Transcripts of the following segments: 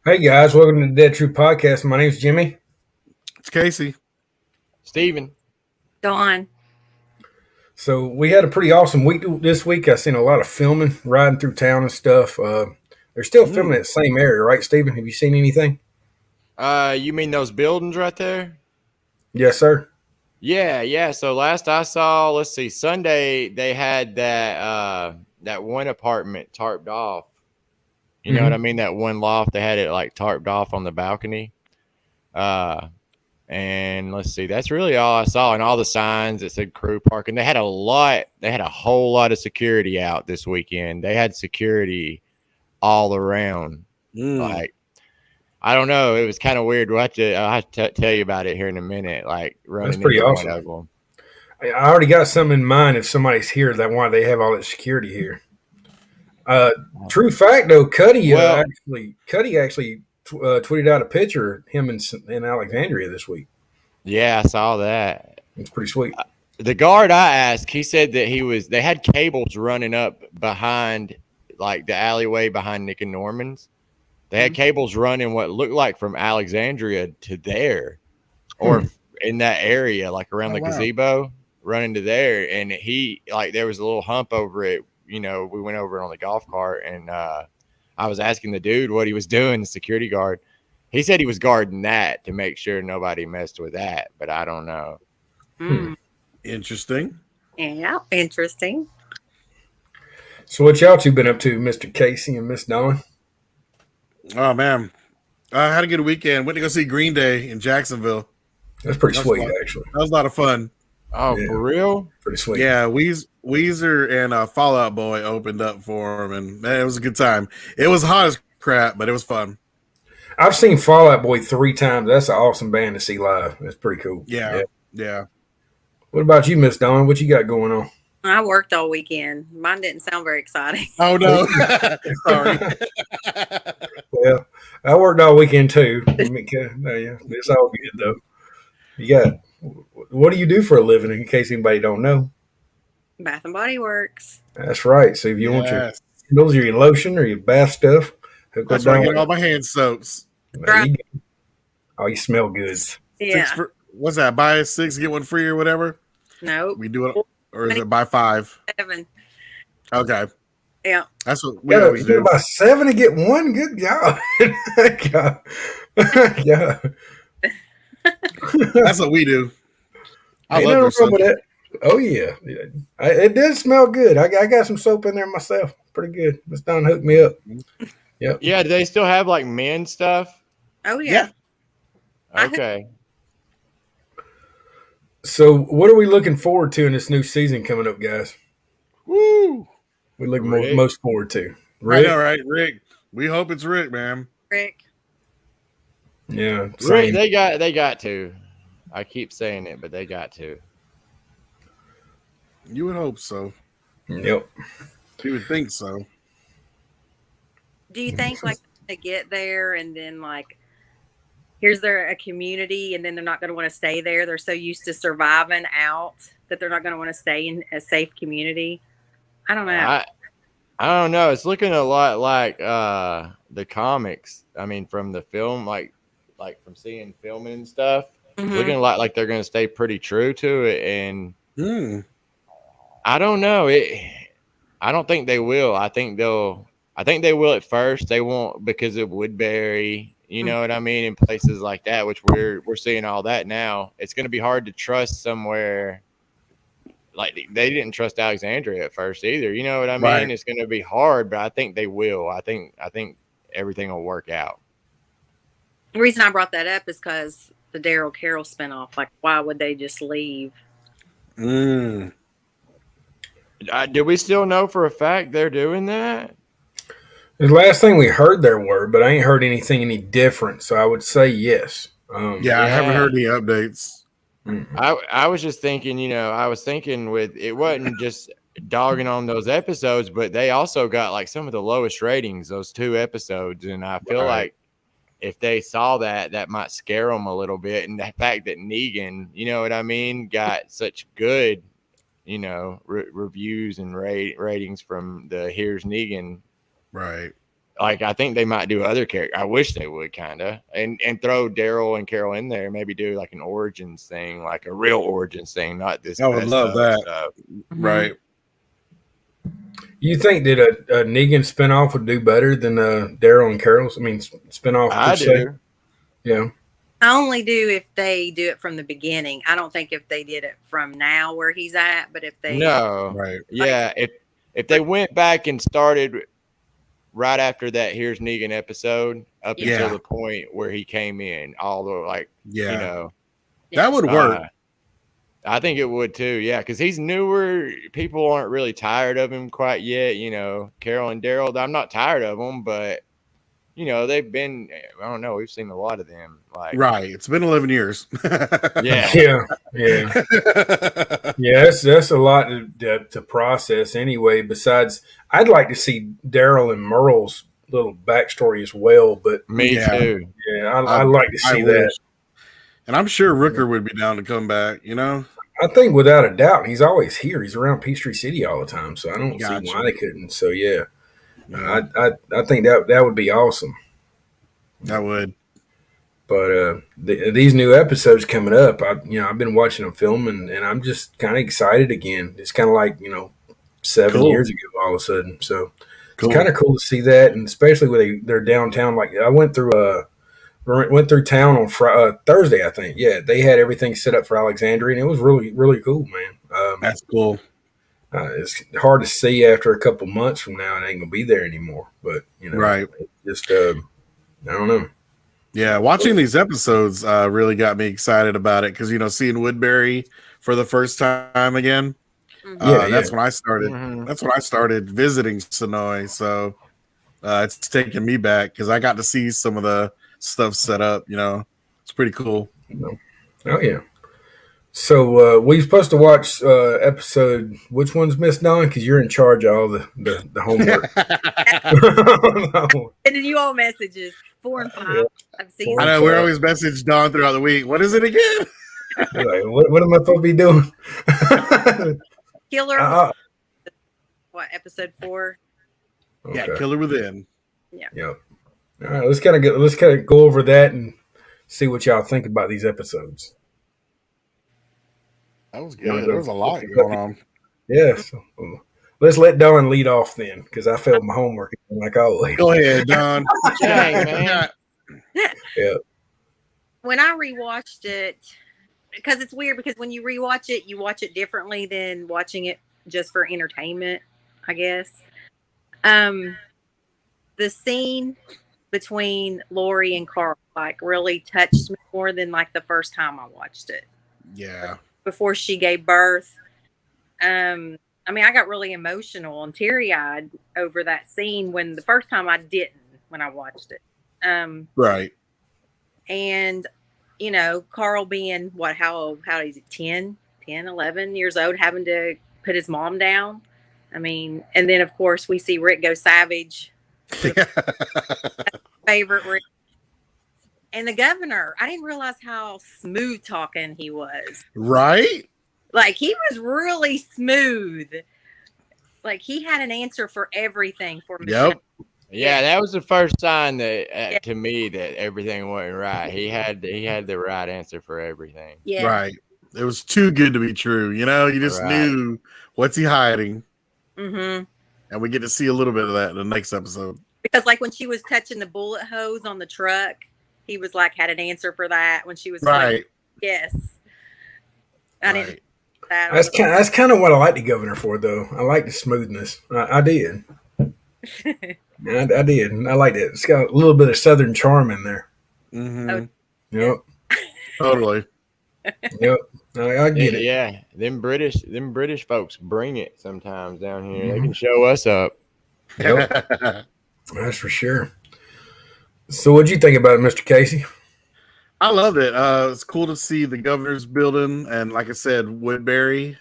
Hey guys, welcome to the Dead True Podcast. My name's Jimmy. It's Casey. Steven. Dawn. So we had a pretty awesome week this week. I seen a lot of filming, riding through town and stuff. They're still filming in the same area, right, Steven? Have you seen anything? You mean those buildings right there? Yes, sir. Yeah. So last I saw, let's see, Sunday they had that one apartment tarped off. You know what I mean? That one loft, they had it like tarped off on the balcony. And let's see, that's really all I saw. And all the signs that said crew parking. They had a whole lot of security out this weekend. They had security all around. Like, I don't know. It was kind of weird. I'll have to tell you about it here in a minute. Like, running that's pretty awesome. one of them. I already got something in mind if somebody's here that why they have all that security here. True fact, though, Cuddy actually tweeted out a picture of him in Alexandria this week. Yeah, I saw that. It's pretty sweet. The guard I asked, he said that they had cables running up behind, like the alleyway behind Nick and Norman's. They had cables running what looked like from Alexandria to there, or in that area, like around the gazebo, running to there. And there was a little hump over it. You know, we went over it on the golf cart, and I was asking the dude what he was doing, the security guard. He said he was guarding that to make sure nobody messed with that, but I don't know. Interesting. Yeah, interesting. So what y'all two been up to, Mr. Casey and Miss Dawn? Oh, man. I had a good weekend. Went to go see Green Day in Jacksonville. That's pretty sweet, actually. That was a lot of fun. Oh, yeah. For real? Pretty sweet. Yeah, Weezer and Fall Out Boy opened up for him, and man, it was a good time. It was hot as crap, but it was fun. I've seen Fall Out Boy 3 times. That's an awesome band to see live. That's pretty cool. Yeah. What about you, Miss Dawn? What you got going on? I worked all weekend. Mine didn't sound very exciting. Oh, no. Sorry. Well, I worked all weekend, too. It's all good, though. What do you do for a living, in case anybody don't know? Bath and Body Works. That's right. So if you want your candles or your lotion or your bath stuff, that's where I get all my hand soaps. There you go. Oh, you smell good. Yeah. What's that? Buy 6, get one free or whatever? No. We do it, or is it buy 5? 7. Okay. Yeah. That's what we always do. Buy 7 to get 1? Good job. Yeah. That's what we do. I love their soap. That. Oh, yeah. It did smell good. I got some soap in there myself. Pretty good. Miss Dawn hooked me up. Yep. Yeah, do they still have like men's stuff? Oh, yeah. Okay. So what are we looking forward to in this new season coming up, guys? Woo! We look most forward to. Rick? All right, Rick. We hope it's Rick, man. Rick. Yeah. Rick, they got to. I keep saying it, but they got to. You would hope so. Yep. You would think so. Do you think like they get there and then like here's a community and then they're not going to want to stay there? They're so used to surviving out that they're not going to want to stay in a safe community. I don't know. I don't know. It's looking a lot like the comics. I mean, from the film, like from seeing filming and stuff, looking a lot like they're going to stay pretty true to it. And I don't know. I don't think they will. I think they will at first. They won't because of Woodbury. You know what I mean? In places like that, which we're seeing all that now. It's going to be hard to trust somewhere. Like they didn't trust Alexandria at first either. You know what I mean? Right. It's going to be hard, but I think they will. I think everything will work out. The reason I brought that up is because the Daryl Carroll spinoff. Like, why would they just leave? Do we still know for a fact they're doing that? The last thing we heard there were, but I ain't heard anything any different. So I would say yes. I haven't heard any updates. I was just thinking, I was thinking with it wasn't just dogging on those episodes, but they also got like some of the lowest ratings, those 2 episodes. And I feel like if they saw that, that might scare them a little bit. And the fact that Negan, you know what I mean, got such good, reviews and ratings from the Here's Negan. Right. Like, I think they might do other characters. I wish they would kind of and throw Daryl and Carol in there. Maybe do like an origins thing, like a real origins thing, not this. I would love that. Stuff. Right. You think that a Negan spinoff would do better than Daryl and Carol's? I mean, spinoff. I do. Yeah. I only do if they do it from the beginning. I don't think if they did it from now where he's at, but if they right. Yeah, if they went back and started right after that Here's Negan episode up until the point where he came in, all the that would work. I think it would too, yeah, because he's newer. People aren't really tired of him quite yet. Carol and Daryl, I'm not tired of them, but they've been, I don't know, we've seen a lot of them. Right. It's been 11 years. Yeah. That's a lot to process anyway. Besides, I'd like to see Daryl and Merle's little backstory as well. But me too. Yeah, I'd like to see that. And I'm sure Rooker would be down to come back, I think without a doubt, he's always here. He's around Peachtree City all the time, so I don't see why they couldn't. So yeah. I think that would be awesome. That would. But these new episodes coming up, I've been watching them film, and I'm just kind of excited again. It's kind of like 7 years ago all of a sudden. So it's kind of cool to see that, and especially when they're downtown. Like I went through town on Thursday, I think. Yeah, they had everything set up for Alexandria, and it was really, really cool, man. That's cool. It's hard to see after a couple months from now. It ain't gonna be there anymore. But right? Just I don't know. Yeah, watching these episodes really got me excited about it because seeing Woodbury for the first time again. That's when I started. That's when I started visiting Sonoy. So it's taking me back because I got to see some of the stuff set up. It's pretty cool. Oh yeah. So we supposed to watch episode. Which one's Miss Dawn? Because you're in charge of all the homework. And then you all messages 4 and 5. I've seen. I know we're always message Dawn throughout the week. What is it again? Like, what am I supposed to be doing? Killer. What, episode 4? Okay. Yeah, Killer Within. Yeah. Yep. All right, let's kind of go over that and see what y'all think about these episodes. That was good. There was a lot going on. Yeah. So, let's let Dawn lead off then, because I failed my homework like always. Go ahead, Dawn. Dang, man. Yeah. When I rewatched it, because it's weird, because when you rewatch it, you watch it differently than watching it just for entertainment, I guess. The scene between Lori and Carl really touched me more than the first time I watched it. Yeah. Before she gave birth. I got really emotional and teary-eyed over that scene when the first time I didn't when I watched it. Right. And, Carl being, how is it, 10, 11 years old, having to put his mom down. And then, of course, we see Rick go savage. Favorite Rick. And the governor, I didn't realize how smooth talking he was. Right? He was really smooth. He had an answer for everything for me. Yep. Yeah, that was the first sign that to me that everything wasn't right. He had the right answer for everything. Yeah. Right. It was too good to be true. You just knew what's he hiding. Mm-hmm. And we get to see a little bit of that in the next episode. Because when she was touching the bullet hose on the truck, he was had an answer for that when she was right. Yes. I didn't. That's kind of what I like the governor for, though. I like the smoothness. I did. I did. I like it. It's got a little bit of Southern charm in there. Mm-hmm. Oh. Yep. Totally. Yep. I get it. Yeah. Them British folks bring it sometimes down here. Mm-hmm. They can show us up. Yep. That's for sure. So what'd you think about it, Mr. Casey? I loved it. It's cool to see the governor's building, and like I said, Woodbury.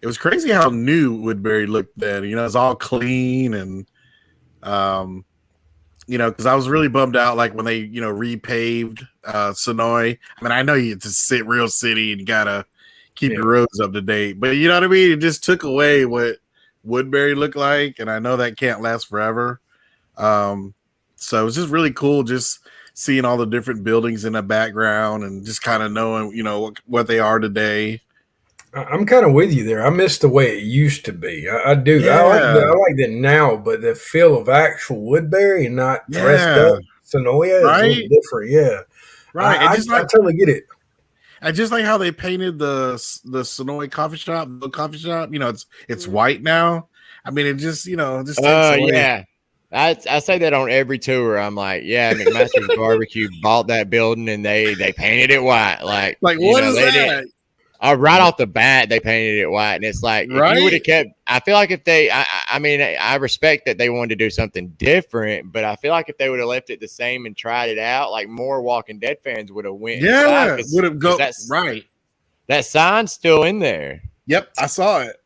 It was crazy how new Woodbury looked then. You know, it's all clean and you know, because I was really bummed out like when they, you know, repaved Sonoy. I mean, I know it's a real city and you gotta keep your roads up to date, but you know what I mean? It just took away what Woodbury looked like, and I know that can't last forever. So it was just really cool just seeing all the different buildings in the background and just kind of knowing, you know, what they are today. I'm kind of with you there. I miss the way it used to be. I do. Yeah. I like that now, but the feel of actual Woodbury and not dressed up Sonoya is a little different. Yeah, right. I totally get it. I just like how they painted the Sonoy coffee shop, the coffee shop. You know, it's white now. I mean, it just, you know, just takes away. Yeah. I say that on every tour. I'm like, yeah, McMaster's Barbecue bought that building and they painted it white. Like what is that? Right off the bat, they painted it white, and it's like if you would have kept. I feel like if they, I mean, I respect that they wanted to do something different, but I feel like if they would have left it the same and tried it out, like more Walking Dead fans would have went. Yeah, would have go right. That sign's still in there. Yep, I saw it.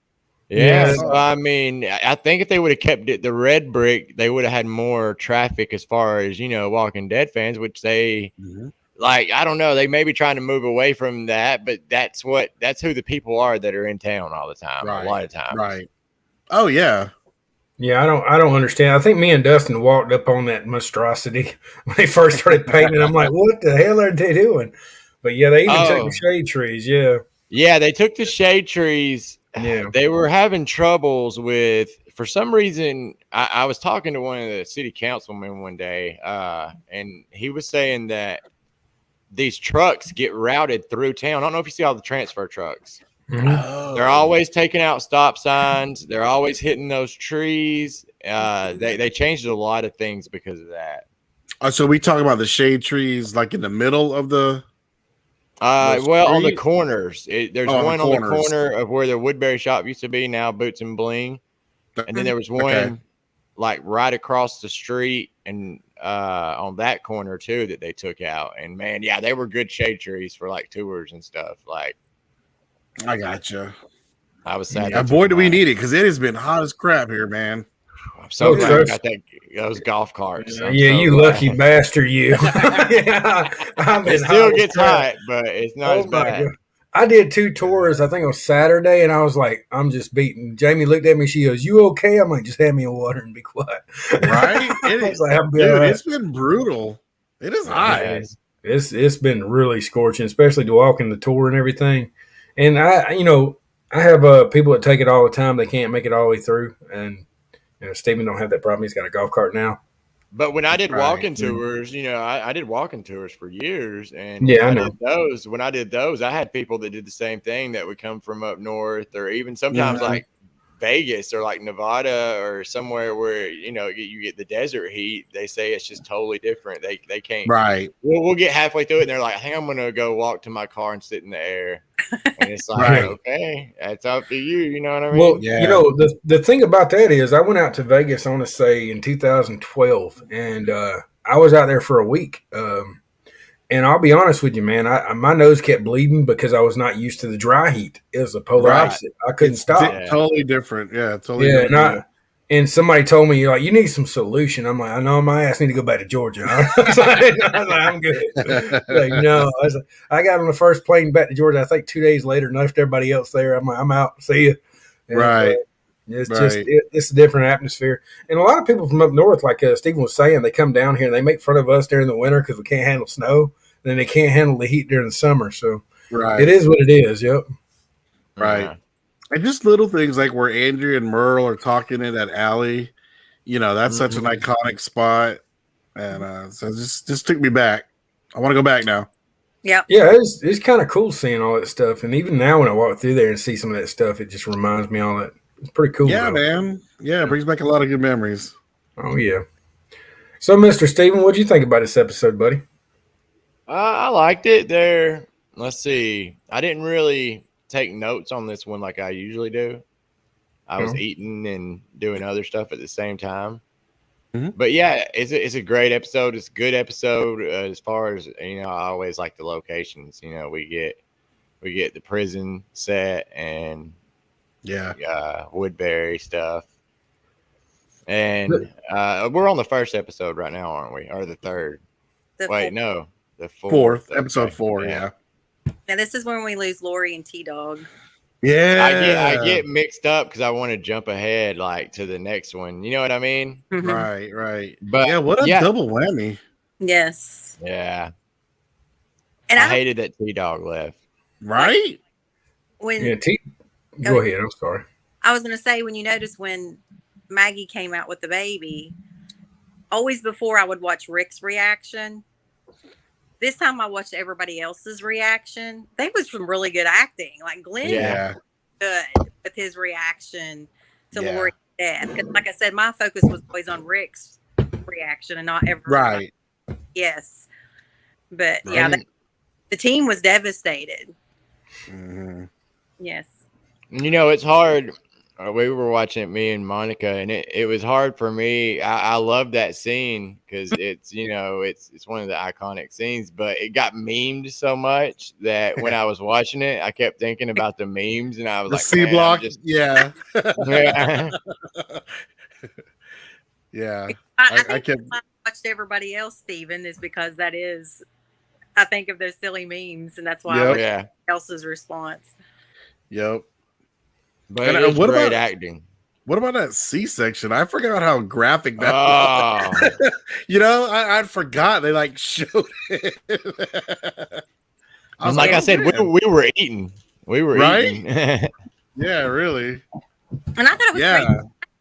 Yeah, so, I mean, I think if they would have kept it the red brick, they would have had more traffic as far as, you know, Walking Dead fans, which they. Like, I don't know, they may be trying to move away from that, but that's who the people are that are in town all the time, a lot of times. Right. Oh yeah. Yeah, I don't understand. I think me and Dustin walked up on that monstrosity when they first started painting. I'm like, what the hell are they doing? But yeah, they even took the shade trees. Yeah. Yeah, they took the shade trees. Yeah. They were having troubles with, for some reason, I was talking to one of the city councilmen one day, and he was saying that these trucks get routed through town. I don't know if you see all the transfer trucks. They're always taking out stop signs. They're always hitting those trees. They changed a lot of things because of that. So we talk about the shade trees like in the middle of the well, on the corners. There's one on the corner of where the Woodbury shop used to be, now Boots and Bling. And then there was one like right across the street and on that corner too that they took out. And man, yeah, they were good shade trees for like tours and stuff. Like, I gotcha. I was sad. Yeah, boy, do we need it, because it has been hot as crap here, man. I'm so glad I got those golf carts. Yeah, you lucky bastard, you. It still gets hot, but it's not as bad. I did 2 tours, I think on Saturday, and I was like, I'm just beaten. Jamie looked at me, she goes, "You okay?" I'm like, "Just hand me a water and be quiet." Right? It is. Like, dude, it's been brutal. It is hot. It's been really scorching, especially to walk in the tour and everything. And I have people that take it all the time. They can't make it all the way through, and Stephen don't have that problem. He's got a golf cart now. But when I did walking tours, I did walking tours for years, and when I did those, I had people that did the same thing that would come from up north, or even sometimes like Vegas or like Nevada or somewhere where you get the desert heat. They say it's just totally different. They can't. Right. We'll get halfway through it, and they're like, "I think I'm gonna go walk to my car and sit in the air." And it's like, okay, that's up to you. You know what I mean? Well, the thing about that is, I went out to Vegas, I want to say in 2012, and I was out there for a week. And I'll be honest with you, man, my nose kept bleeding because I was not used to the dry heat. It was the polar opposite. I couldn't stop. Totally different. Yeah, totally different. And somebody told me, you need some solution. I'm like, I know my ass need to go back to Georgia. I was like, I'm good. I got on the first plane back to Georgia, I think 2 days later, and left everybody else there. I'm like, I'm out. See you. And, it's a different atmosphere. And a lot of people from up north, like Stephen was saying, they come down here and they make fun of us during the winter because we can't handle snow. And then they can't handle the heat during the summer. So it is what it is. Yep. Right. And just little things like where Andrew and Merle are talking in that alley, that's such an iconic spot. And so it just took me back. I want to go back now. Yeah. Yeah, it's kind of cool seeing all that stuff. And even now when I walk through there and see some of that stuff, it just reminds me of all that. It's pretty cool. Yeah, man. Yeah, it brings back a lot of good memories. Oh, yeah. So, Mr. Stephen, what did you think about this episode, buddy? I liked it there. Let's see. I didn't really take notes on this one like I usually do. I was eating and doing other stuff at the same time. But yeah, it's a great episode. It's a good episode as far as I always like the locations. We get the prison set and Woodbury stuff. And we're on the first episode right now, aren't we? Or the third? No, the fourth. Episode 4. Yeah. Now this is when we lose Lori and T-Dog. Yeah, I get mixed up because I want to jump ahead to the next one. You know what I mean? Mm-hmm. Right. But what a double whammy. Yes. Yeah. And I hated that T-Dog left. Right? Go ahead. I'm sorry. I was going to say, when you notice when Maggie came out with the baby, always before I would watch Rick's reaction. This time I watched everybody else's reaction. They was some really good acting. Like Glenn was good with his reaction to Lori's death. Because like I said, my focus was always on Rick's reaction and not everybody. Right. Yes. But the team was devastated. Mm-hmm. Yes. It's hard. We were watching it, me and Monica, and it was hard for me. I love that scene because it's one of the iconic scenes, but it got memed so much that when I was watching it, I kept thinking about the memes, and I was the like, C block, yeah. Yeah. I kept watched everybody else, Steven, is because I think of those silly memes, and that's why I watched else's response. But it was great acting. What about that C-section? I forgot how graphic that was. I forgot they showed it. I said, we were eating. We were eating. Yeah, really. And I thought it was great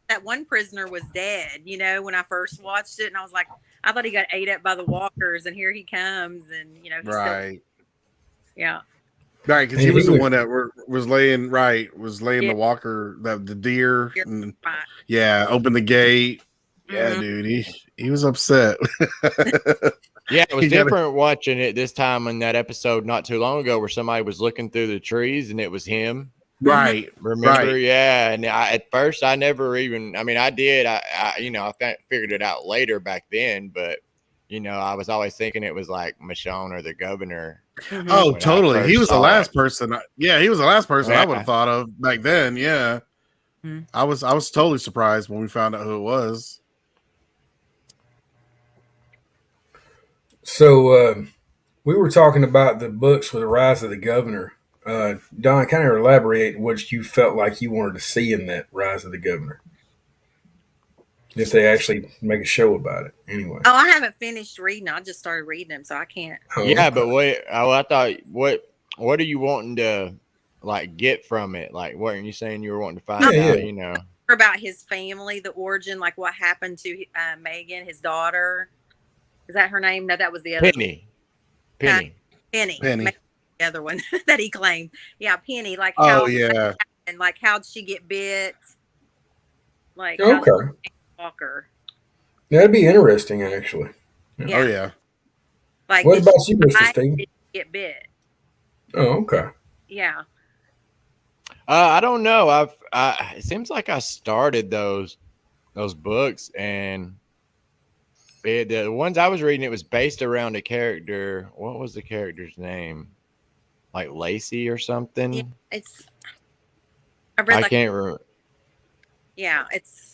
that one prisoner was dead, when I first watched it. And I was like, I thought he got ate up by the walkers, and here he comes. And, he's right. Yeah. Right, because he was the one that was laying the walker, the deer, and opened the gate. Yeah, dude, he was upset. Yeah, it was different watching it this time in that episode not too long ago where somebody was looking through the trees and it was him. Right. Remember? Right. Yeah. And at first I never even, I did. I figured it out later back then, but I was always thinking it was like Michonne or the governor. Oh, totally. He was the last person. Yeah, he was the last person I would have thought of back then. Yeah. Mm-hmm. I was totally surprised when we found out who it was. So we were talking about the books for the Rise of the Governor. Don, kind of elaborate what you felt like you wanted to see in that Rise of the Governor. If they actually make a show about it, anyway. Oh, I haven't finished reading. I just started reading them, so I can't. But wait. I thought, what are you wanting to get from it? Like, what are you saying you were wanting to find out? About his family, the origin, like what happened to Megan, his daughter. Is that her name? No, that was the other Penny. Penny. The other one that he claimed. Yeah, Penny. Like, how and like how'd she get bit? Like, Walker. That'd be interesting, actually. Yeah. Oh yeah. Like, what about you, Mr. Steve? Get bit. Oh, okay. Yeah. I don't know. It seems like I started those books, and the ones I was reading, it was based around a character. What was the character's name? Like Lacey or something? Yeah, I can't remember. Yeah, it's.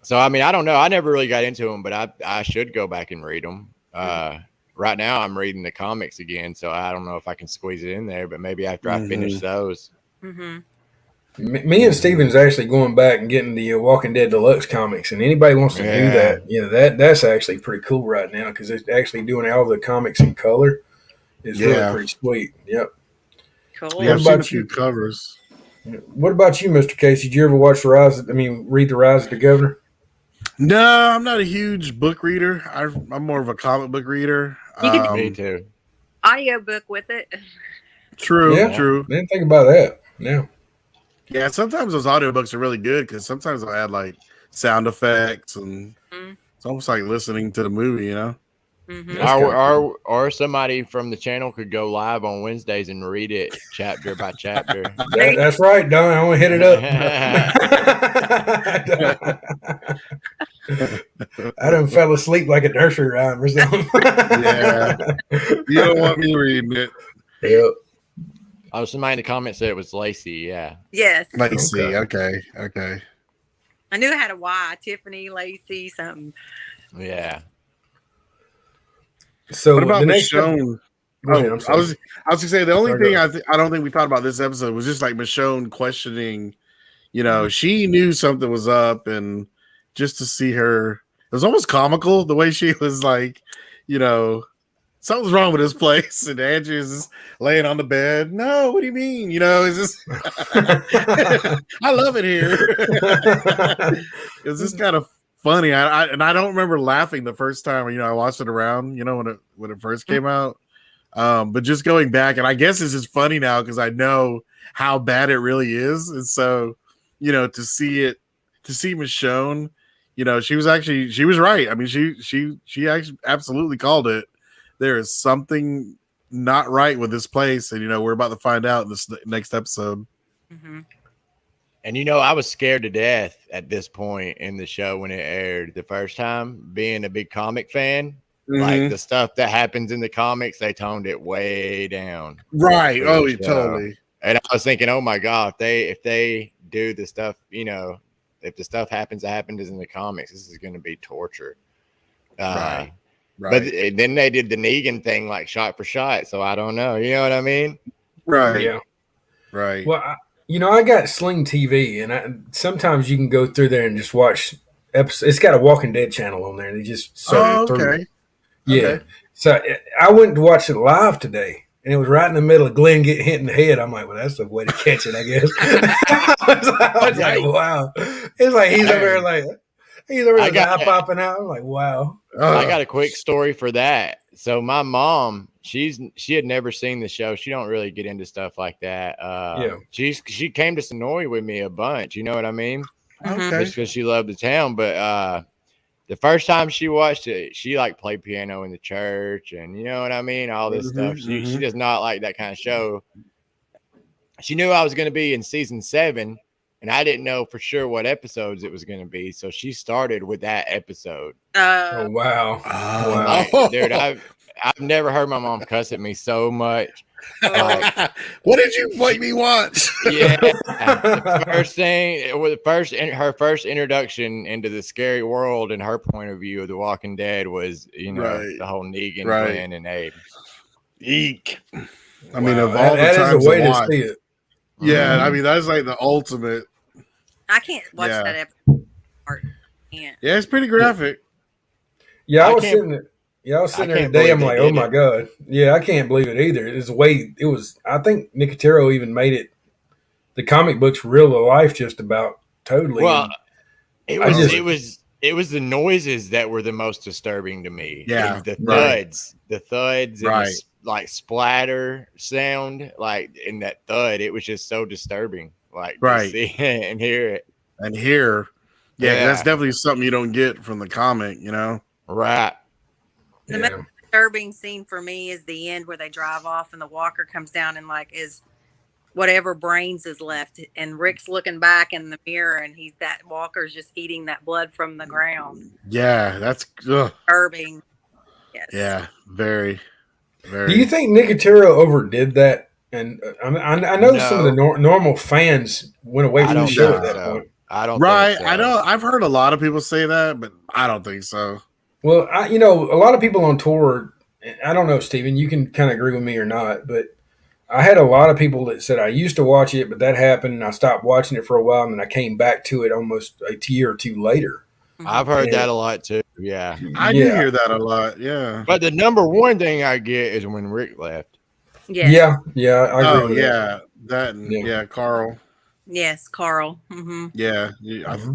So, I don't know. I never really got into them, but I should go back and read them. Right now, I'm reading the comics again, so I don't know if I can squeeze it in there, but maybe after I finish those. Mm-hmm. Me and Steven's actually going back and getting the Walking Dead Deluxe comics, and anybody wants to do that, that's actually pretty cool right now because it's actually doing all the comics in color. It's really pretty sweet. Yep. Cool. Yeah, I've seen a few covers. What about you, Mr. Casey? Did you ever read The Rise of the Governor? No, I'm not a huge book reader. I'm more of a comic book reader. Me too. Audio book with it. True. I didn't think about that. Yeah. Yeah, sometimes those audiobooks are really good because sometimes they'll add like sound effects and it's almost like listening to the movie, Mm-hmm. Or somebody from the channel could go live on Wednesdays and read it chapter by chapter. That's right, Don. I want to hit it up. I done fell asleep like a nursery rhyme or something. Yeah. You don't want me reading it. Yep. Oh, somebody in the comments said it was Lacey. Yeah. Yes. Lacey. Okay. I knew it had a Y. Tiffany, Lacey, something. Yeah. So what about the next Michonne? I was gonna say the only thing I don't think we thought about this episode was just like Michonne questioning. She knew something was up, and just to see her, it was almost comical the way she was like, something's wrong with this place, and Andrew's laying on the bed. No, what do you mean? It's just I love it here. It was just kind of funny. I don't remember laughing the first time. I watched it around. When it first came out. But just going back, and I guess it's just funny now because I know how bad it really is, and so to see Michonne, she was right. I mean, she actually absolutely called it. There is something not right with this place, and we're about to find out in this next episode. Mm-hmm. And I was scared to death at this point in the show when it aired the first time, being a big comic fan. Mm-hmm. Like the stuff that happens in the comics, they toned it way down. Right. Oh, totally. And I was thinking, oh my God, if they do the stuff, if the stuff happens that happens in the comics, this is going to be torture. Right. But then they did the Negan thing, like shot for shot. So I don't know. You know what I mean? Right. Yeah. Right. Well, I got Sling TV, and sometimes you can go through there and just watch episodes. It's got a Walking Dead channel on there, and they just through. Yeah. Okay. So I went to watch it live today, and it was right in the middle of Glenn getting hit in the head. I'm like, well, that's the way to catch it, I guess. I was like, wow. It's like he's over there like his eye popping out. I'm like, wow. I got a quick story for that. So my mom, she had never seen the show. She don't really get into stuff like that. She came to Sonoy with me a bunch. You know what I mean? Okay. Just because she loved the town, but the first time she watched it, she like played piano in the church, and you know what I mean, all this stuff. She does not like that kind of show. She knew I was going to be in season 7, and I didn't know for sure what episodes it was going to be, so she started with that episode. Oh wow! Like, dude, I've never heard my mom cuss at me so much. Like, what did you make me watch? Yeah, the first thing, her first introduction into the scary world and her point of view of The Walking Dead was, the whole Negan plan and Abe. Eek! I mean, of all the times is a way to see it. Yeah, I mean that's like the ultimate. I can't watch that episode. Yeah, it's pretty graphic. Yeah, I was sitting there today. I'm like, oh my God. Yeah, I can't believe it either. It's the way it was. I think Nicotero even made it, the comic books, real to life, just about totally. Well, it was the noises that were the most disturbing to me. Yeah, the thuds, and the, like splatter sound, like in that thud. It was just so disturbing. Like to see and hear it. And hear, that's definitely something you don't get from the comic, Right. The most disturbing scene for me is the end where they drive off and the walker comes down and like is whatever brains is left, and Rick's looking back in the mirror and that walker's just eating that blood from the ground. Yeah, that's disturbing. Yes. Yeah, very, very. Do you think Nicotero overdid that? And I know some of the normal fans went away from the show at that point. I don't. Right. Think so. I know. I've heard a lot of people say that, but I don't think so. Well, a lot of people on tour. I don't know, Steven. You can kind of agree with me or not, but I had a lot of people that said I used to watch it, but that happened, and I stopped watching it for a while, and then I came back to it almost a year or two later. I've heard that a lot too. Yeah, I do hear that a lot. Yeah, but the number one thing I get is when Rick left. Yeah, I agree with that. Carl. Yes, Carl. Mm-hmm. Yeah,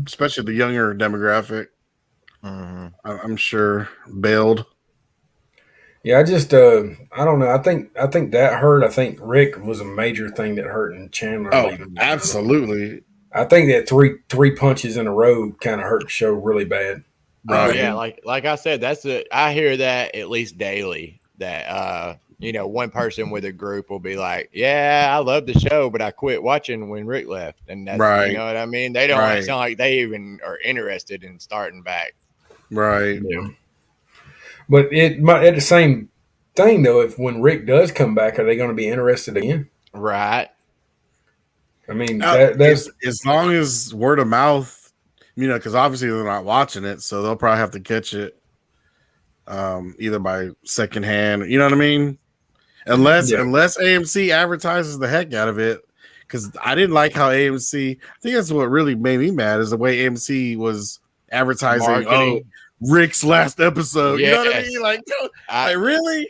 especially the younger demographic. Mm-hmm. I'm sure bailed. Yeah, I just I don't know. I think that hurt. I think Rick was a major thing that hurt in Chandler. Oh, absolutely. I think that three punches in a row kind of hurt the show really bad. Oh yeah, like I said, I hear that at least daily. That one person with a group will be like, "Yeah, I love the show, but I quit watching when Rick left," and that's you know what I mean. They don't sound like they even are interested in starting back. Right. Yeah. But it might at the same thing though. If when Rick does come back, are they going to be interested again? Right. I mean, that's as long as word of mouth, because obviously they're not watching it, so they'll probably have to catch it either by secondhand. You know what I mean? Unless AMC advertises the heck out of it, because I didn't like how AMC. I think that's what really made me mad is the way AMC was advertising. Marketing. Oh, Rick's last episode. Yes. You know what I mean? Like really?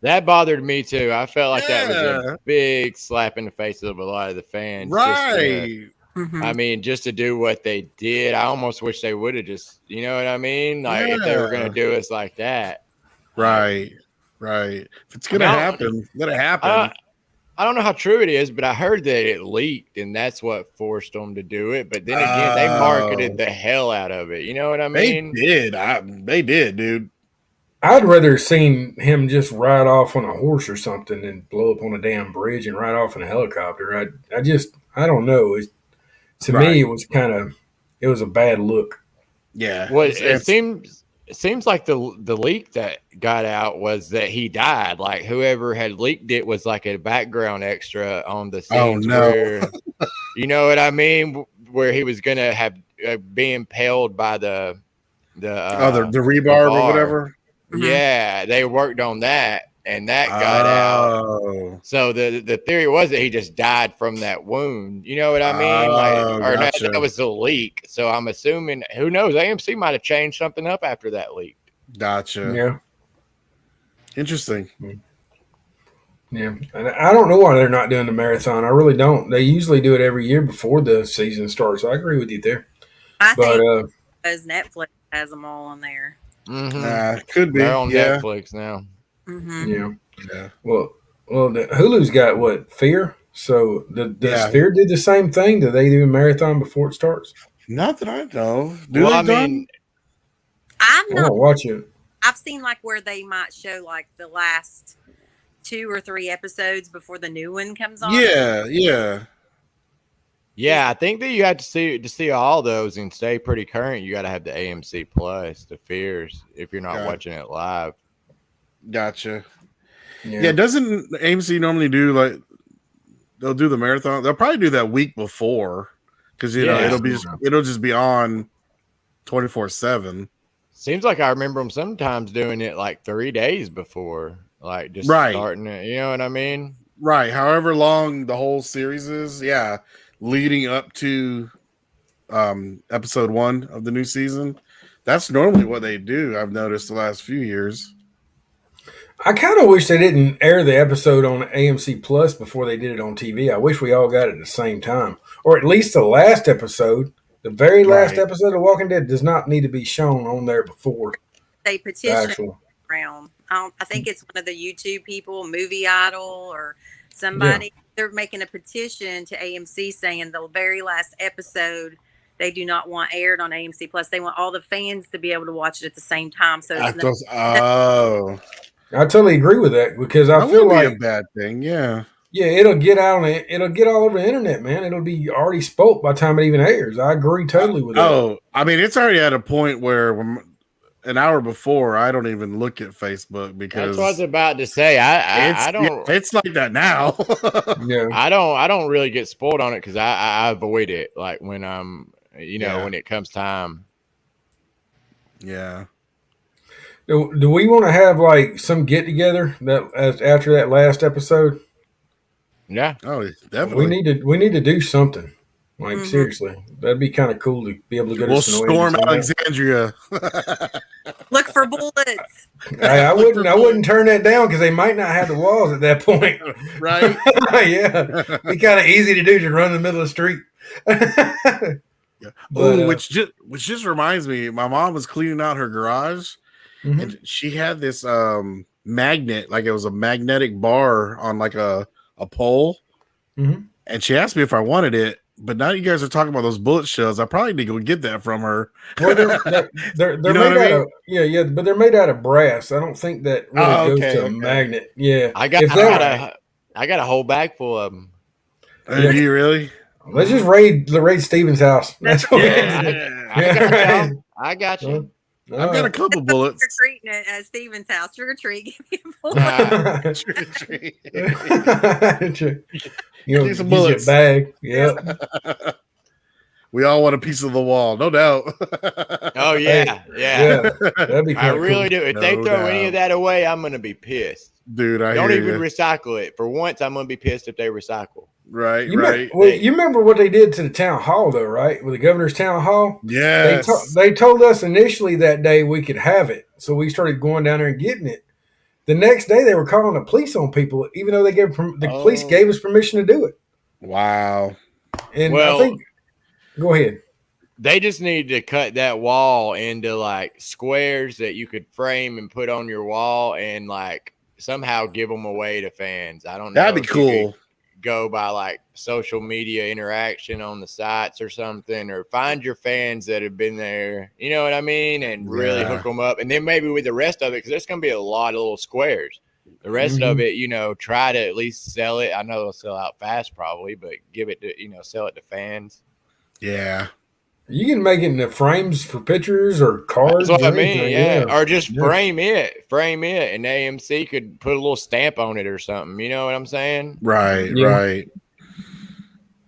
That bothered me too. I felt like that was a big slap in the face of a lot of the fans. Right. I mean, just to do what they did, I almost wish they would have just, you know what I mean? Like if they were going to do us like that. Right. Right. If it's going to happen, let it happen. I don't know how true it is, but I heard that it leaked and that's what forced them to do it. But then again, they marketed the hell out of it. You know what I mean? They did, dude. I'd rather seen him just ride off on a horse or something and blow up on a damn bridge and ride off in a helicopter. I don't know. To me, it was a bad look. Yeah. Well, it seems like the leak that got out was that he died. Like whoever had leaked it was like a background extra on the scenes where, you know what I mean? Where he was going to have be impaled by the rebar or whatever. Yeah, they worked on that, and that got out. So the theory was that he just died from that wound. You know what I mean? That was the leak. So I'm assuming, who knows? AMC might have changed something up after that leak. Gotcha. Yeah. Interesting. Yeah, and I don't know why they're not doing the marathon. I really don't. They usually do it every year before the season starts. I agree with you there. I think because Netflix has them all on there. Could be. They're on Netflix now. Yeah. Well, Hulu's got what? Fear. So does Fear do the same thing? Do they do a marathon before it starts? Not that I know. I'm not watching it. I've seen like where they might show like the last 2 or 3 episodes before the new one comes on. Yeah, I think that you have to see all those and stay pretty current. You got to have the AMC Plus, the Fears, if you're not watching it live. Gotcha. Yeah, doesn't AMC normally do they'll do the marathon? They'll probably do that week before because it'll just be on 24/7. Seems like I remember them sometimes doing it like 3 days before, like just starting it. You know what I mean? Right. However long the whole series is, leading up to episode 1 of the new season. That's normally what they do. I've noticed the last few years. I kind of wish they didn't air the episode on AMC Plus before they did it on TV. I wish we all got it at the same time, or at least the last episode. The very last episode of Walking Dead does not need to be shown on there before. They petition around. I think it's one of the YouTube people, Movie Idol or somebody. Yeah. They're making a petition to AMC saying the very last episode they do not want aired on AMC Plus. They want all the fans to be able to watch it at the same time. So I totally agree with that because I feel like a bad thing. Yeah, it'll get out on it. It'll get all over the internet, man. It'll be already spoke by the time it even airs. I agree totally with that. Oh, I mean, it's already at a point where an hour before I don't even look at Facebook because that's what I was about to say. I don't. It's like that now. I don't really get spoiled on it because I avoid it. Like when I'm, when it comes time. Yeah. Do we want to have like some get together after that last episode? Yeah. Oh, definitely. We need to do something. Like seriously, that'd be kind of cool to be able to go to storm Alexandria. Look for bullets. I wouldn't turn that down because they might not have the walls at that point. Right? Yeah, be kind of easy to do to run in the middle of the street. But, which just reminds me, my mom was cleaning out her garage. And she had this magnet, like it was a magnetic bar on like a pole. And she asked me if I wanted it, But now you guys are talking about those bullet shells. I probably need to go get that from her. Well, they're made out of but they're made out of brass. I don't think that really goes to a magnet. Yeah, I got a whole bag full of them. Do you really? Let's just raid Steven's house. That's what I got you. I've got a couple bullets. Trick or treating at Steven's house. Trick or treat. Give me a Trick. Need some bullets. Bag. Yep. We all want a piece of the wall, no doubt. Oh yeah. That'd be I really cool. do. If they throw any of that away, I'm gonna be pissed. Dude, I don't even recycle it. For once, I'm gonna be pissed if they recycle. Right. You remember what they did to the town hall, though, right? With the governor's town hall. Yes. They told us initially that day we could have it, so we started going down there and getting it. The next day, they were calling the police on people, even though police gave us permission to do it. Wow. And I think, go ahead. They just need to cut that wall into like squares that you could frame and put on your wall, and like somehow give them away to fans. I don't know. That'd be cool. Go by like social media interaction on the sites or something, or find your fans that have been there, you know what I mean, and really hook them up. And then maybe with the rest of it, because there's going to be a lot of little squares, the rest of it, try to at least sell it. I know they'll sell out fast probably, but give it to, sell it to fans. Yeah. You can make it into frames for pictures or cards. That's what I mean, or just frame it, and AMC could put a little stamp on it or something. You know what I'm saying? Right.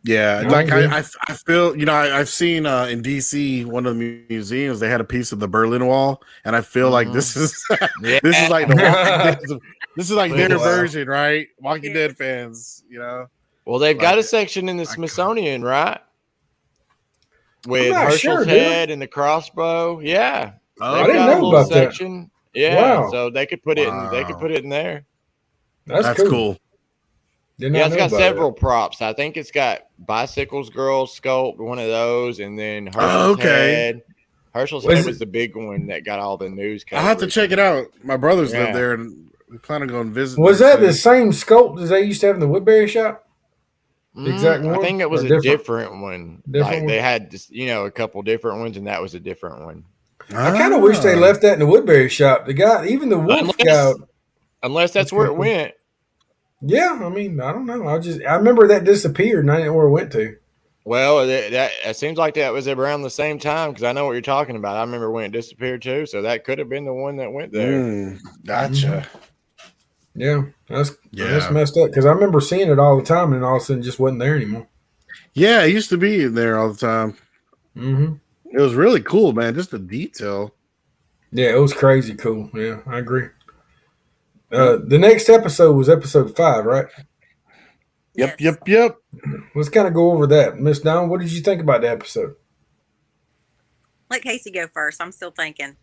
Yeah, like I feel, I've seen in DC, one of the museums, they had a piece of the Berlin Wall, and I feel like this is this is like this is like their version, right? Walking Dead fans, Well, they've got a section in the Smithsonian, right? With Herschel's head and the crossbow, yeah. I didn't know about section. That. Yeah, wow. So they could put it in. They could put it in there. That's cool. It's got several props. I think it's got Bicycles Girl sculpt, one of those, and then Herschel's head. Herschel's head was the big one that got all the news coverage. I'll have to check it out. My brothers live there, and we plan on going to visit. Was that the same sculpt as they used to have in the Woodbury shop? Exact one? I think it was a different one. They had, a couple different ones, and that was a different one. I kind of wish they left that in the Woodbury shop. The guy, even the wolf guy, unless that's where it went. Yeah, I mean, I don't know. I remember that disappeared, and I didn't know where it went to. Well, it seems like that was around the same time, because I know what you're talking about. I remember when it disappeared too, so that could have been the one that went there. Gotcha. Yeah, that's messed up, because I remember seeing it all the time, and all of a sudden, it just wasn't there anymore. Yeah, it used to be there all the time. Mm-hmm. It was really cool, man. Just the detail. Yeah, it was crazy cool. Yeah, I agree. The next episode was episode 5, right? Yep. Let's kind of go over that. Miss Dawn, what did you think about the episode? Let Casey go first. I'm still thinking.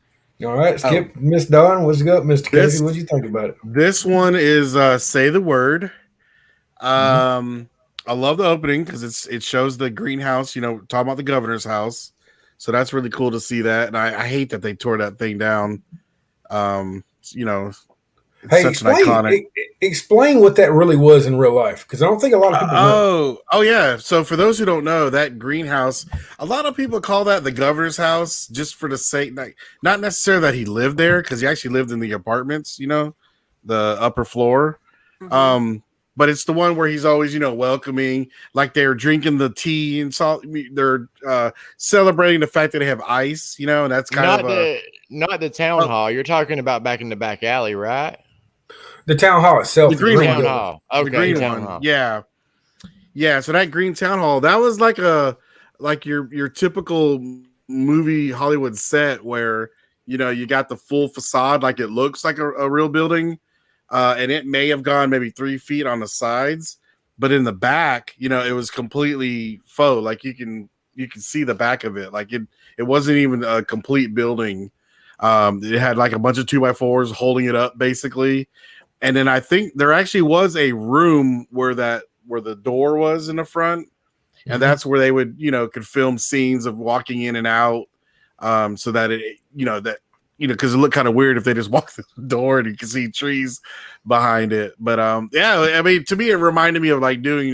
All right, Skip. Miss Dawn, what's up, Mr. Casey? What did you think about it? This one is Say the Word. I love the opening because it shows the greenhouse, talking about the governor's house. So that's really cool to see that. And I hate that they tore that thing down. It's such an iconic. Explain what that really was in real life, because I don't think a lot of people know. Oh yeah. So for those who don't know, that greenhouse, a lot of people call that the governor's house just for the sake, not necessarily that he lived there, because he actually lived in the apartments, the upper floor. Mm-hmm. But it's the one where he's always, welcoming, like they're drinking the tea and salt. They're celebrating the fact that they have ice, and that's kind not the town hall. You're talking about back in the back alley, right? The town hall itself. The green town hall. Okay, the green town one. Hall. Yeah. Yeah. So that green town hall, that was like your typical movie Hollywood set where, you got the full facade, like it looks like a real building. And it may have gone maybe 3 feet on the sides, but in the back, it was completely faux. Like you can see the back of it. Like it wasn't even a complete building. It had like a bunch of 2x4s holding it up basically. And then I think there actually was a room where the door was in the front, and that's where they would, could film scenes of walking in and out. So that because it looked kind of weird if they just walked through the door and you can see trees behind it. But yeah, I mean, to me, it reminded me of like doing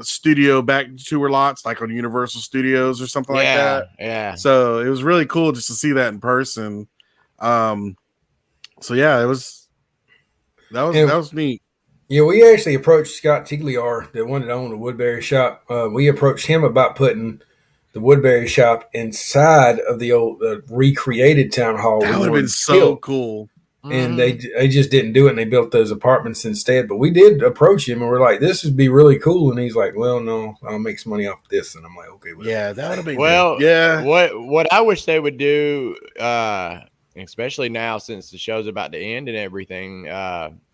studio back tour lots, like on Universal Studios or something like that. Yeah. So it was really cool just to see that in person. So yeah, that was neat. Yeah, we actually approached Scott Tigliar, the one that owned the Woodbury shop. We approached him about putting the Woodbury shop inside of the old recreated town hall. That would have been so cool. And they just didn't do it, and they built those apartments instead. But we did approach him, and we're like, "This would be really cool." And he's like, "Well, no, I'll make some money off this." And I'm like, "Okay, well, yeah, that would have been well, good. Yeah." What I wish they would do, especially now since the show's about to end and everything,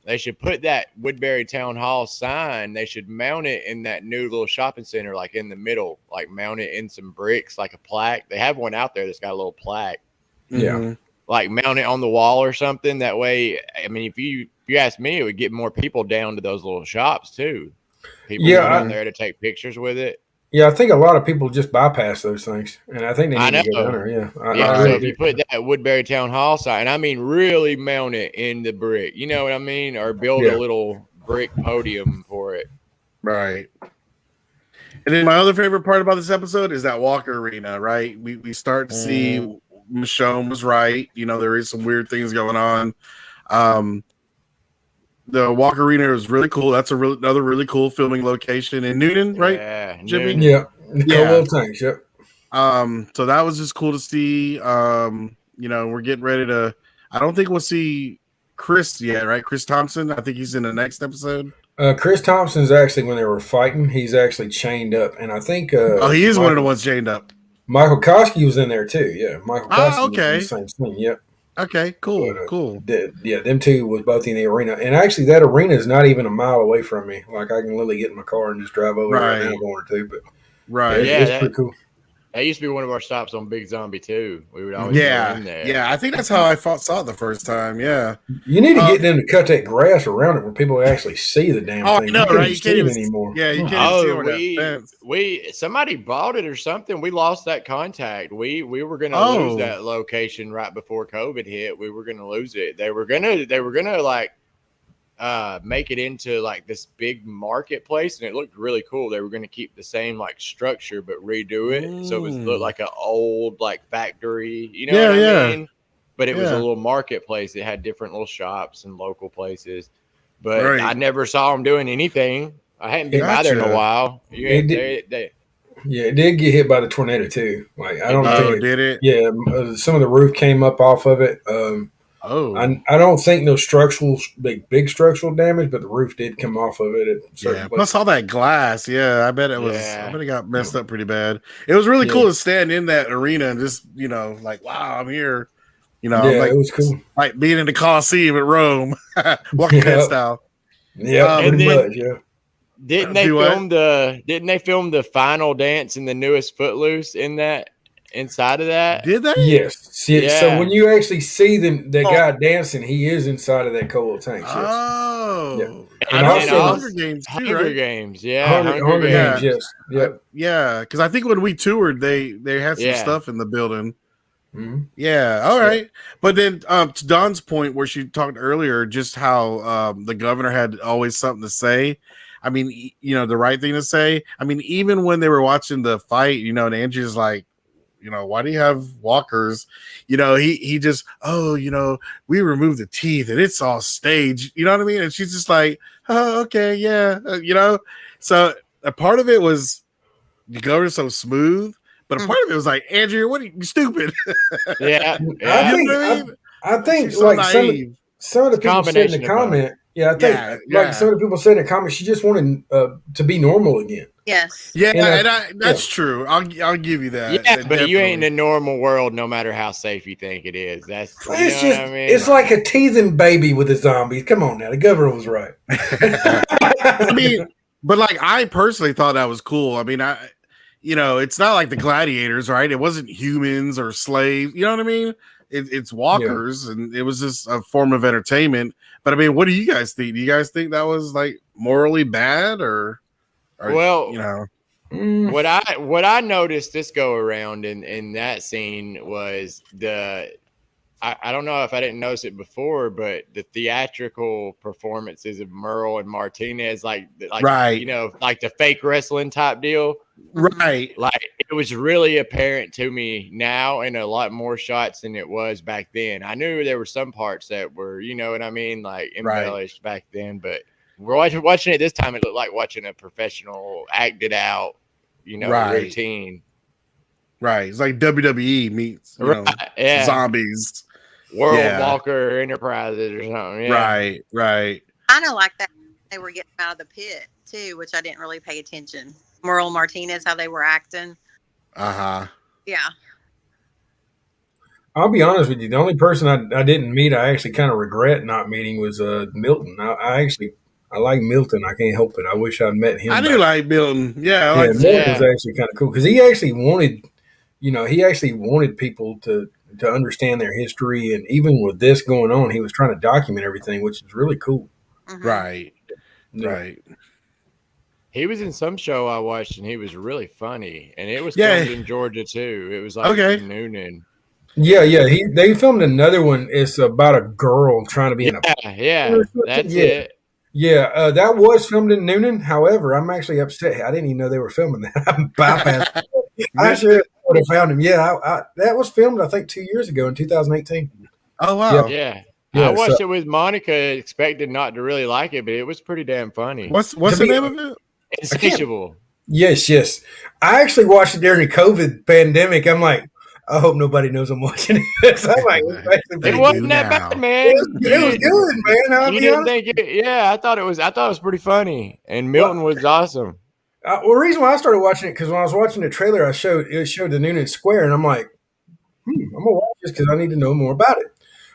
they should put that Woodbury Town Hall sign. They should mount it in that new little shopping center, like in the middle, like mount it in some bricks, like a plaque. They have one out there that's got a little plaque. Yeah. Mm-hmm. Like mount it on the wall or something. That way, I mean, if you ask me, it would get more people down to those little shops too. People down there to take pictures with it. Yeah, I think a lot of people just bypass those things, and I think they need to go down there. Yeah, so if you put that Woodbury Town Hall sign, I mean, really mount it in the brick. You know what I mean? Or build a little brick podium for it. Right. And then my other favorite part about this episode is that Walker Arena. Right, we start to see. Michonne was right. You know, there is some weird things going on. The Walker Arena is really cool. That's another really cool filming location in Newton, right? Yeah, Jimmy. Yeah. Tanks. Yep. So that was just cool to see. You know, we're getting ready to. I don't think we'll see Chris yet, right? Chris Thompson. I think he's in the next episode. Chris Thompson's actually, when they were fighting, he's actually chained up, and I think. He is one of the ones chained up. Michael Koski was in there too. Yeah, Michael Koski okay. was in the same thing. Yep. Okay, cool, cool. Them two was both in the arena, and actually that arena is not even a mile away from me. Like I can literally get in my car and just drive over right now if I wanted to. But it's pretty cool. That used to be one of our stops on Big Zombie too. We would always go in there. Yeah, I think that's how I saw it the first time. Yeah, you need to get them to cut that grass around it where people actually see the damn thing. No, right? You can't even anymore. Yeah, you can't see that fence. Somebody bought it or something. We lost that contact. We were gonna lose that location right before COVID hit. We were gonna lose it. They were gonna like make it into like this big marketplace, and it looked really cool. They were going to keep the same like structure but redo it so it looked like an old like factory, you know what I mean? But it was a little marketplace. It had different little shops and local places, but I never saw them doing anything. I hadn't been by there in a while. It did get hit by the tornado too. Like I don't think did it? Yeah, some of the roof came up off of it. I don't think no big structural damage, but the roof did come off of it. Plus all that glass. Yeah, I bet it was. I bet it got messed up pretty bad. It was really cool to stand in that arena and just like wow, I'm here. Like, it was cool. Like being in the Coliseum at Rome, Walking Dead style. Yeah, pretty much. Yeah. Didn't they film the final dance in the newest Footloose inside of that? Did they? Yes. So when you actually see the guy dancing, he is inside of that coal tank. Yes. Oh. Yeah. And also Hunger Games too, Hunger right? Games, yeah. Hunger Games, yes. Yep. Yeah, because I think when we toured, they had some stuff in the building. Mm-hmm. Yeah, all right. But then to Dawn's point where she talked earlier, just how the governor had always something to say. I mean, the right thing to say. I mean, even when they were watching the fight, and Angie's like, why do you have walkers? He just, we removed the teeth and it's all staged. You know what I mean? And she's just like, oh, okay, yeah. So a part of it was the governor's so smooth, but a part of it was like, Andrew, what are you stupid? Yeah. I think like some of the people said in the comment. Yeah, I think some of the people said in the comments, she just wanted to be normal again. Yes. Yeah, and that's true. I'll give you that. Yeah, but you ain't in a normal world, no matter how safe you think it is. It's like a teething baby with the zombies. Come on now, the governor was right. I mean, but like I personally thought that was cool. I mean, it's not like the gladiators, right? It wasn't humans or slaves. You know what I mean? It's walkers, and it was just a form of entertainment. But I mean, what do you guys think? Do you guys think that was like morally bad, or well, what I noticed this go around in that scene was I don't know if I didn't notice it before, but the theatrical performances of Merle and Martinez, like right, you know, like the fake wrestling type deal, right? Like it was really apparent to me now, in a lot more shots than it was back then. I knew there were some parts that were, you know what I mean, like embellished back then, but we're watching it this time. It looked like watching a professional acted out, you know, routine. Right, it's like WWE meets zombies. World Walker Enterprises or something. Yeah. Right. I know, like that they were getting out of the pit too, which I didn't really pay attention. Merle Martinez, how they were acting. Yeah. I'll be honest with you. The only person I didn't meet, I actually kind of regret not meeting, was Milton. I like Milton. I can't help it. I wish I'd met him. I do like Milton. Yeah, Milton was actually kind of cool because he actually wanted, people to understand their history, and even with this going on, he was trying to document everything, which is really cool. Mm-hmm. Right. He was in some show I watched, and he was really funny, and it was filmed in Georgia too. It was like Noonan. Yeah. They filmed another one. It's about a girl trying to be in a that's it. Yeah, that was filmed in Noonan. However, I'm actually upset. I didn't even know they were filming that. I bypassed. I sure would have found him. Yeah, that was filmed, I think, 2 years ago in 2018. Oh wow! Yeah. I watched it with Monica, expected not to really like it, but it was pretty damn funny. What's the name of it? Insatiable. Yes. I actually watched it during the COVID pandemic. I'm like, I hope nobody knows I'm watching it. I'm like, it wasn't that bad, man. It was good, man. You didn't think it? Yeah, I thought it was pretty funny, and Milton was awesome. Well, the reason why I started watching it, because when I was watching the trailer, it showed the Noonan Square, and I'm like, I'm gonna watch this because I need to know more about it.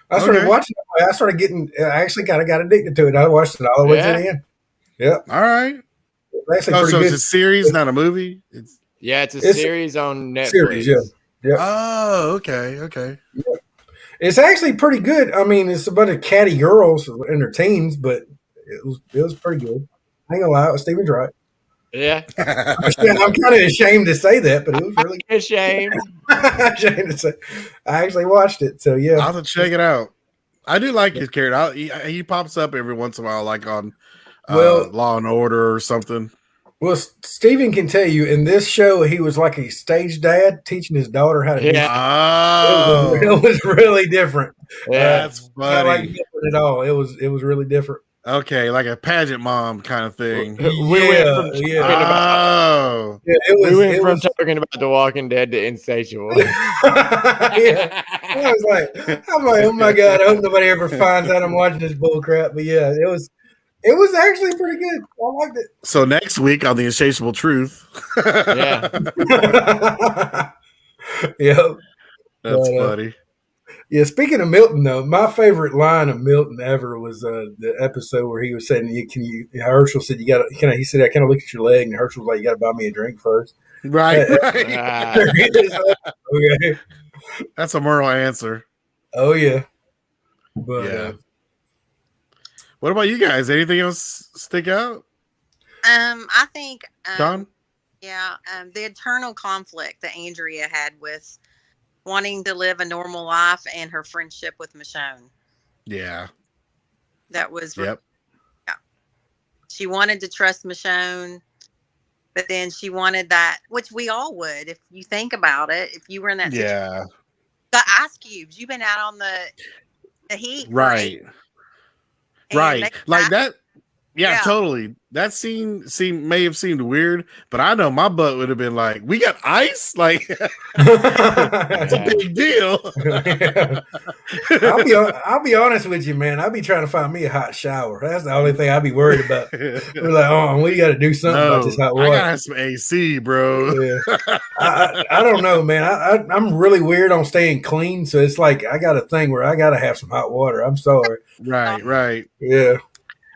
I started watching it. I started getting. I actually got addicted to it. I watched it all the way to the end. Yeah. All right. It's it's a series, not a movie. It's a series on Netflix. Series, yeah. Oh, okay. Yeah. It's actually pretty good. I mean, it's a bunch of catty girls and their teens, but it was pretty good. I ain't gonna lie, it was Steven's right. Yeah. I'm kind of ashamed to say that, but it was really ashamed. Ashamed to say. I actually watched it, so yeah. I'll have to check it out. I do like his character. He pops up every once in a while, like on Law and Order or something. Well, Steven can tell you, in this show, he was like a stage dad teaching his daughter how to do it. Oh. It was really different. That's funny. Not like different at all. It was really different. Okay, like a pageant mom kind of thing. We went from talking about The Walking Dead to Insatiable. I was like, oh my God, I hope nobody ever finds out I'm watching this bull crap. But yeah, it was actually pretty good. I liked it. So next week on The Insatiable Truth. Yeah. Yep. That's funny. Yeah, speaking of Milton, though, my favorite line of Milton ever was the episode where he was saying, Herschel said, he said, I kind of look at your leg, and Herschel was like, you got to buy me a drink first. Right. Okay. That's a Merle answer. Oh, yeah. But, what about you guys? Anything else stick out? I think, Don? Yeah, the internal conflict that Andrea had with wanting to live a normal life and her friendship with Michonne. Yeah. That was yeah. She wanted to trust Michonne, but then she wanted that, which we all would if you think about it. If you were in that situation. The ice cubes, you've been out on the heat. Right. Right. Like that. Yeah, totally. That scene may have seemed weird, but I know my butt would have been like, "We got ice!" Like, that's a big deal. I'll be honest with you, man. I'll be trying to find me a hot shower. That's the only thing I'd be worried about. We're like, we got to do something about this hot water. I gotta have some AC, bro. Yeah. I don't know, man. I'm really weird on staying clean, so it's like I got a thing where I got to have some hot water. I'm sorry. Right. Yeah.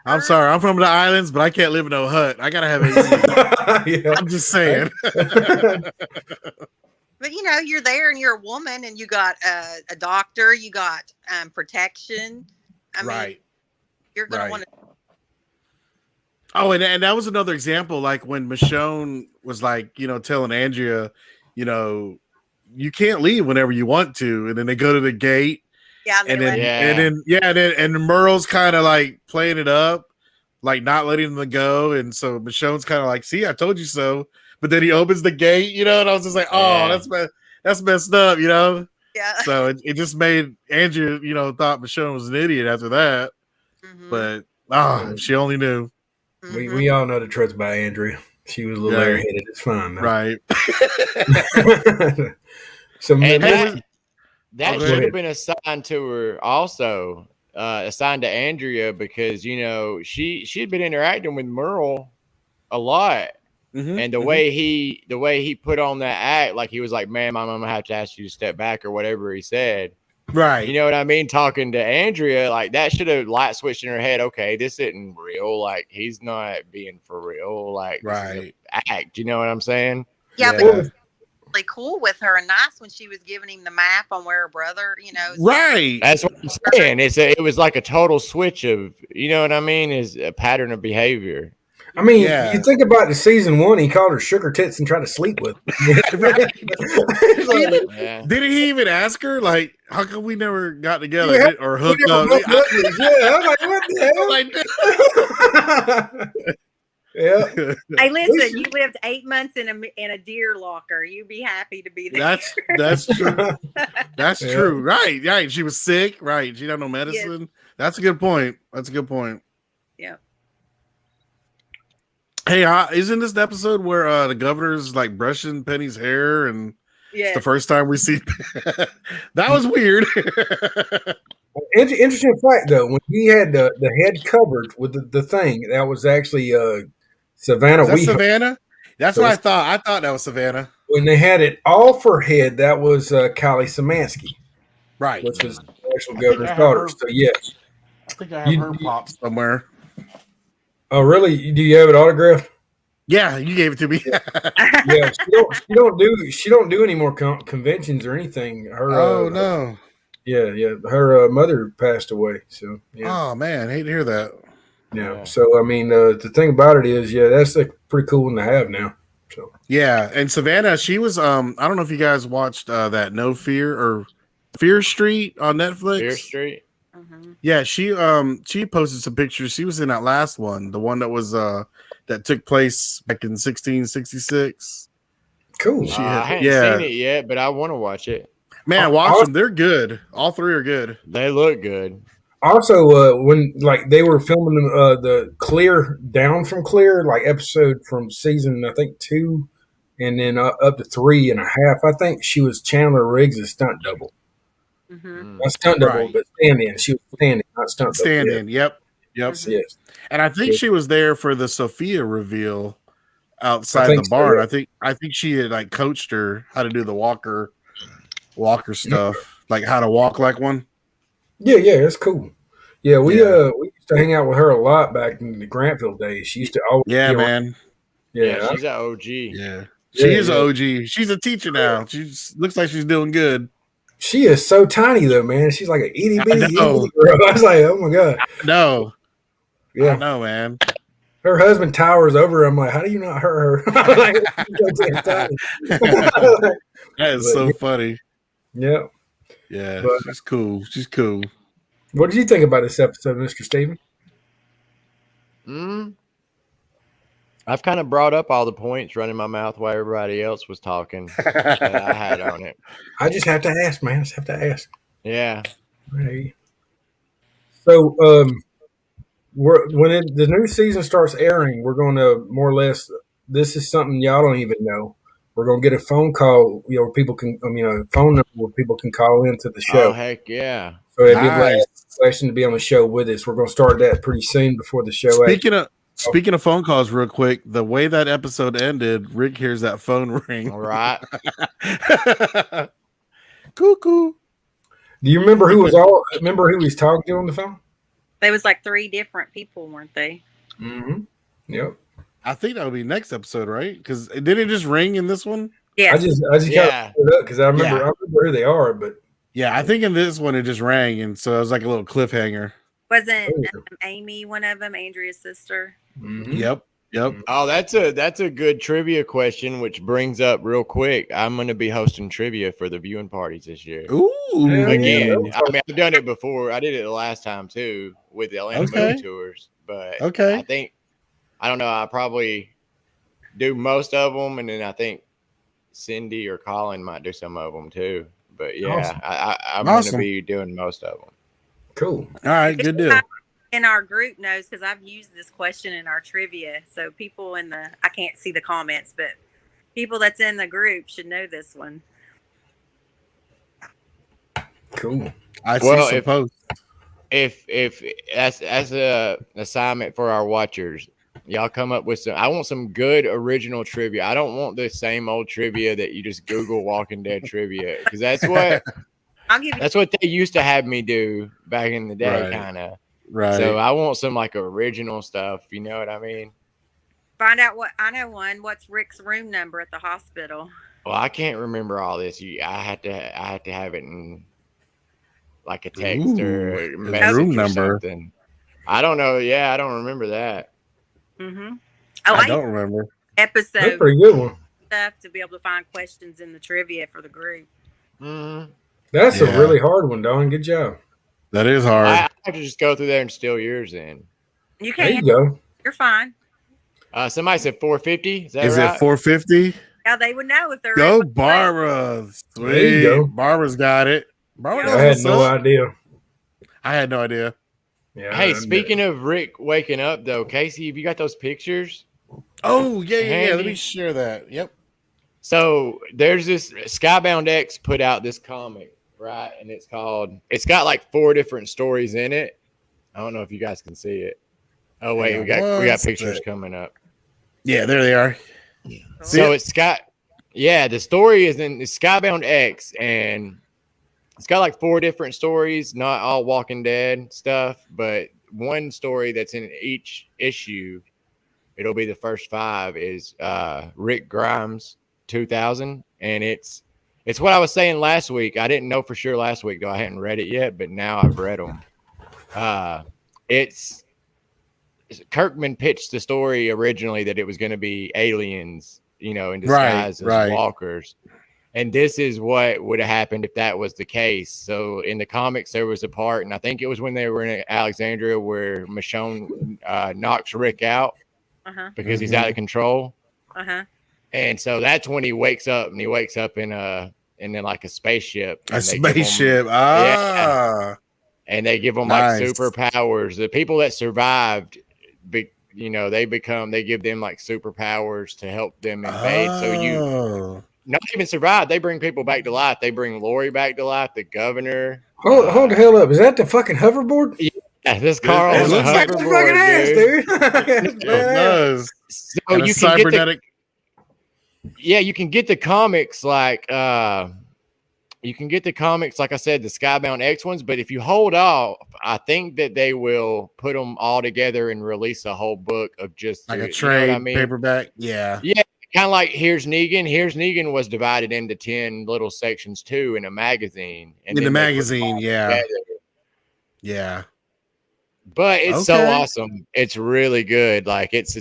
I'm sorry. I'm from the islands, but I can't live in no hut. I gotta have AC. I'm just saying. But you're there, and you're a woman, and you got a doctor. You got protection. I mean, you're gonna want to. Oh, and that was another example. Like when Michonne was like, telling Andrea, you can't leave whenever you want to, and then they go to the gate. Yeah, and then Merle's kind of like playing it up, like not letting them go, and so Michonne's kind of like, "See, I told you so." But then he opens the gate, and I was just like, "Oh, that's messed up," Yeah. So it just made Andrea, thought Michonne was an idiot after that. Mm-hmm. But if she only knew. We all know the truth about Andrea. She was a little airheaded. It's fine, though. Right? So that should have been assigned to her also, assigned to Andrea, because she had been interacting with Merle a lot. Mm-hmm, and the way he put on that act, like he was like, "Ma'am, I'm gonna have to ask you to step back," or whatever he said. Right. You know what I mean? Talking to Andrea, like that should have light switched in her head. Okay, this isn't real. Like he's not being for real. Like this is an act. You know what I'm saying? Yeah. But he was really cool with her and nice when she was giving him the map on where her brother, Right. That's what I'm saying. It was like a total switch of, you know what I mean? Is a pattern of behavior. I mean, you think about the season 1, he called her sugar tits and tried to sleep with her. Didn't he even ask her, like, how come we never got together or hooked up? I'm like, what the hell? Yeah. Hey, listen, you lived 8 months in a deer locker. You'd be happy to be there. That's true. That's true. Right. She was sick. Right. She had no medicine. Yes. That's a good point. Yeah. Hey, isn't this the episode where the governor's like brushing Penny's hair, and it's the first time we see that was weird. Interesting fact, though, when he had the head covered with the thing, that was actually Savannah. Is that Savannah? That's what I thought. I thought that was Savannah. When they had it off her head, that was Callie Szymanski, right? Which was the actual governor's daughter. So yes, I think I have her pop somewhere. Oh, really? Do you have it autographed? Yeah, you gave it to me. Yeah, she don't do any more conventions or anything. Her no. Yeah. Her mother passed away. So Oh man, I hate to hear that. Yeah. So I mean, the thing about it is, that's a pretty cool one to have now. So yeah, and Savannah, she was I don't know if you guys watched that No Fear or Fear Street on Netflix. Fear Street. Mm-hmm. Yeah, she posted some pictures. She was in that last one, the one that was that took place back in 1666. Cool. I haven't seen it yet, but I want to watch it. Man, watch them. They're good. All three are good. They look good. Also, when like they were filming the Clear Down from Clear, like episode from season I think 2, and then up to 3.5, I think she was Chandler Riggs' stunt double. Mm-hmm. Not stunt double, but stand-in. She was stand-in, not stunt double. Stand-in, yep. Mm-hmm. Yes. And I think she was there for the Sophia reveal outside the barn. So, I think she had like coached her how to do the walker stuff, like how to walk like one. Yeah, that's cool. Yeah, we used to hang out with her a lot back in the Grantville days. She used to always man. Yeah, she's an OG. Yeah. She is an OG. She's a teacher now. She looks like she's doing good. She is so tiny though, man. She's like an itty bitty girl. I was like, oh my god. No. Yeah. I know, man. Her husband towers over her. I'm like, how do you not hurt her? That is so funny. Yeah. Yeah, she's cool. She's cool. What did you think about this episode, Mr. Steven? I've kind of brought up all the points running my mouth while everybody else was talking that I had on it. I just have to ask, man. I just have to ask. Yeah. Hey. So, when the new season starts airing, we're going to more or less. This is something y'all don't even know. We're going to get a phone call, where people can, a phone number where people can call into the show. Oh, heck yeah. So it'd be a great question to be on the show with us. We're going to start that pretty soon before the show. Speaking of phone calls, real quick, the way that episode ended, Rick hears that phone ring. All right. Cuckoo. Do you remember who he's talking to on the phone? There was like 3 different people, weren't they? Mm-hmm. Yep. I think that would be next episode, right? Because didn't it just ring in this one? Yeah. I just got it up because I remember who they are, but yeah, I think in this one it just rang, and so it was like a little cliffhanger. Wasn't Amy one of them, Andrea's sister? Mm-hmm. Yep. Yep. Oh, that's a good trivia question, which brings up real quick. I'm going to be hosting trivia for the viewing parties this year. Ooh. Again, I mean, I've done it before. I did it the last time too with the Atlanta movie tours. But I think, I don't know, I probably do most of them, and then I think Cindy or Colin might do some of them too. But yeah, I'm going to be doing most of them. Cool. All right, good deal. In our group knows, because I've used this question in our trivia. So people in the, I can't see the comments, but people that's in the group should know this one. Cool. I see some posts. If as a assignment for our watchers, y'all come up with some. I want some good original trivia. I don't want the same old trivia that you just Google Walking Dead trivia, because that's what that's what they used to have me do back in the day, kind of. Right. So I want some like original stuff. You know what I mean? Find out what I know. What's Rick's room number at the hospital? Well, I can't remember all this. I had to have it in like a text or a message room or number. Something. I don't know. Yeah, I don't remember that. Mm-hmm. I don't remember. Episode. That's a pretty good one. Stuff to be able to find questions in the trivia for the group. Mm-hmm. That's a really hard one, Don. Good job. That is hard. I have to just go through there and steal yours in. You can't. There you go. You're fine. Somebody said 450. Is that is right? it 450? Yeah, they would know if they're. Go, Barbara. Sweet. There you go. Barbara's got it. Barbara I had no idea. I had no idea. Yeah. Hey, speaking of Rick waking up, though, Casey, have you got those pictures? Oh, yeah. Let me share that. Yep. So there's this Skybound X put out this comic, right? And it's got like 4 different stories in it. I don't know if you guys can see it. Oh wait, we got pictures coming up. Yeah, there they are. So it's got, the story is in the Skybound X, and it's got like 4 different stories, not all Walking Dead stuff, but one story that's in each issue. It'll be the first 5 is Rick Grimes 2000, and it's what I was saying last week. I didn't know for sure last week though. I hadn't read it yet, but now I've read them. It's Kirkman pitched the story originally that it was going to be aliens, in disguise as walkers. And this is what would have happened if that was the case. So in the comics, there was a part, and I think it was when they were in Alexandria, where Michonne knocks Rick out because he's out of control. And so that's when he wakes up, and he wakes up in like a spaceship. A spaceship. Yeah. And they give them like superpowers. The people that survived, they give them like superpowers to help them invade. So you not even survive. They bring people back to life. They bring Lori back to life. The governor. Hold the hell up. Is that the fucking hoverboard? Yeah, this car on the hoverboard, dude. It does. So you can cybernetic. You can get the comics like like I said, the Skybound X ones, but if you hold off, I think that they will put them all together and release a whole book of just like a trade paperback. Yeah. Yeah. Kind of like Here's Negan. Here's Negan was divided into 10 little sections too in a magazine. And in the magazine, yeah. But it's so awesome. It's really good. Like it's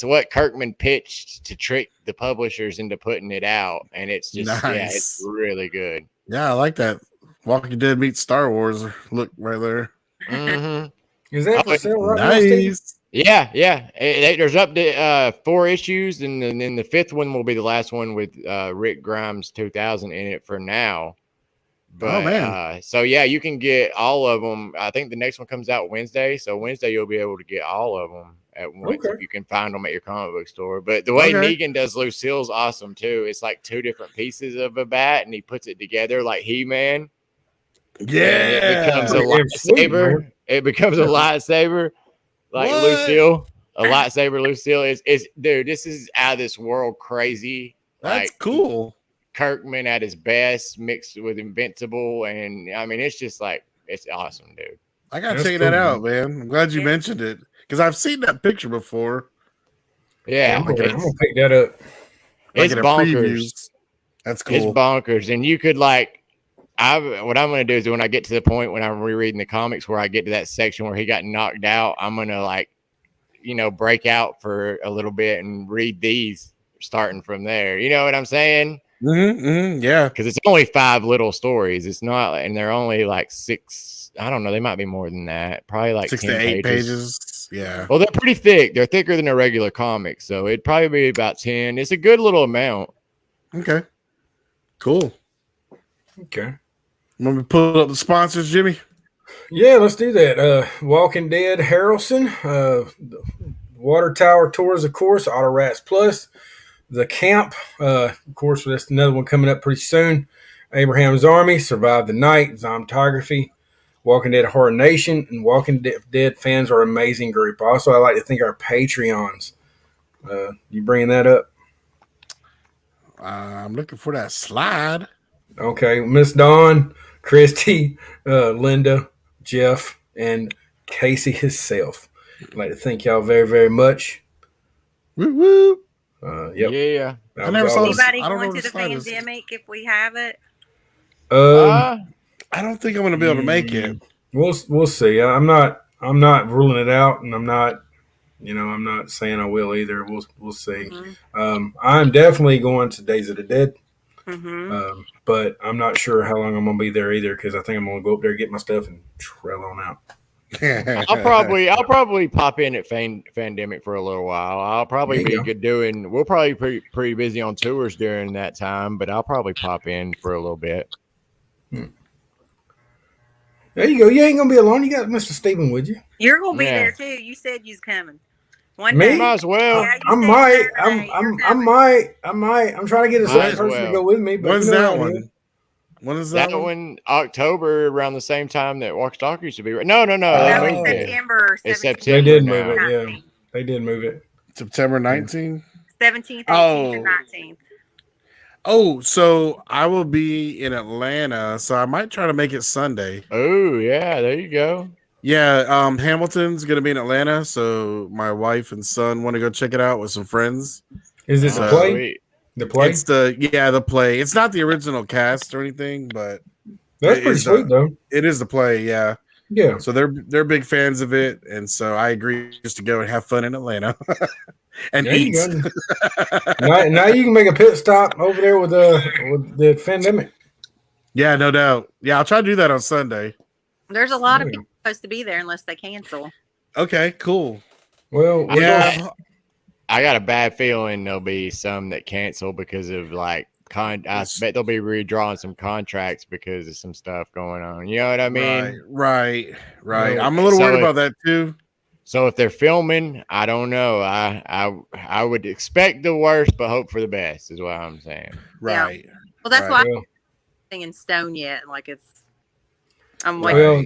what Kirkman pitched to trick the publishers into putting it out, and it's just it's really good. Yeah, I like that. Walking Dead meets Star Wars. Look right there. Mm-hmm. Is that for sale right nice? Yeah. There's up to 4 issues, and then the 5th one will be the last one with Rick Grimes 2000 in it for now. But so you can get all of them. I think the next one comes out Wednesday. So Wednesday you'll be able to get all of them at once if you can find them at your comic book store. But the way Negan does Lucille's awesome too. It's like 2 different pieces of a bat, and he puts it together like He-Man. Yeah, it becomes a lightsaber. It becomes a lightsaber like Lucille. A lightsaber Lucille is dude. This is out of this world crazy. That's cool. Kirkman at his best mixed with Invincible, and I mean it's just like it's awesome, dude. I gotta check that out, man. I'm glad you mentioned it because I've seen that picture before. Yeah, I'm gonna pick that up. It's bonkers. That's cool. It's bonkers, and you could what I'm gonna do is when I get to the point when I'm rereading the comics where I get to that section where he got knocked out, I'm gonna break out for a little bit and read these starting from there. You know what I'm saying? Yeah. Because it's only 5 little stories. It's not, and they're only like 6. I don't know. They might be more than that. Probably like 6 10 to 8 pages. Yeah. Well, they're pretty thick. They're thicker than a regular comic. So it'd probably be about 10. It's a good little amount. Okay. Cool. Okay. Want me to pull up the sponsors, Jimmy? Yeah, let's do that. Walking Dead Harrelson, Water Tower Tours, of course, Auto Rats Plus, The Camp, of course, that's another one coming up pretty soon. Abraham's Army, Survive the Night, Zombography, Walking Dead Horror Nation, and Walking Dead fans are an amazing group. Also, I like to thank our Patreons. You bringing that up? I'm looking for that slide. Okay, Miss Dawn, Christy, Linda, Jeff, and Casey himself. I'd like to thank y'all very, very much. Woo woo. Yep. Yeah. I never saw this. Anybody I don't know going what to the the slide is. pandemic if we have it? I don't think I'm going to be able to make it. We'll see. I'm not ruling it out, and I'm not saying I will either. We'll see. Mm-hmm. I'm definitely going to Days of the Dead. Mm-hmm. But I'm not sure how long I'm going to be there either, because I think I'm going to go up there, get my stuff, and trail on out. I'll probably pop in at Fandemic for a little while. I'll probably be good we'll probably be pretty busy on tours during that time, but I'll probably pop in for a little bit. There you go. You ain't going to be alone. You got Mr. Steven with you. You're gonna be there too. You said you was coming. One Me? day. Might as well. Yeah, I might. I'm trying to get a second person to go with me. But When's that one? When is that one? October, around the same time that Walk Stalker used to be. No. No, it's September. It's 17th. September. They did now. move it. Yeah, they did move it. September 19th? 17th, 18th, and 19th. Oh, so I will be in Atlanta, so I might try to make it Sunday. Oh, yeah, there you go. Yeah, Hamilton's gonna be in Atlanta, so my wife and son want to go check it out with some friends. Is this a play? Sweet. The play? It's the play. It's not the original cast or anything, but That's pretty sweet though. It is the play, yeah. Yeah. So they're big fans of it, and so I agreed just to go and have fun in Atlanta and There eat. you go. now you can make a pit stop over there with the pandemic. Yeah, no doubt. Yeah, I'll try to do that on Sunday. There's a lot of people supposed to be there unless they cancel. Okay, cool. Well, yeah. I got a bad feeling there'll be some that cancel because of I bet they'll be redrawing some contracts because of some stuff going on. You know what I mean? Right. I'm a little worried about that too. So if they're filming, I don't know. I would expect the worst, but hope for the best is what I'm saying. Right. Yeah. Well, that's why I'm not in stone yet. I'm waiting. Well,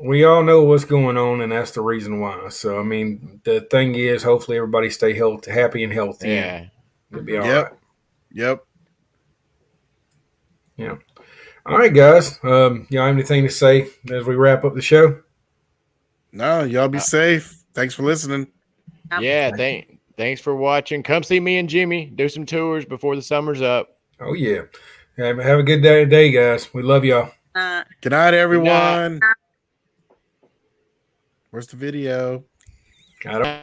we all know what's going on, and that's the reason why. So, I mean, the thing is, hopefully everybody stay happy and healthy. Yeah. It'll be all right. Yep. Yeah. All right, guys. Y'all have anything to say as we wrap up the show? No, y'all be safe. Thanks for listening. Yeah, thanks for watching. Come see me and Jimmy do some tours before the summer's up. Oh, yeah. Have a good day, guys. We love y'all. Good night, everyone. Good night. Where's the video? I don't.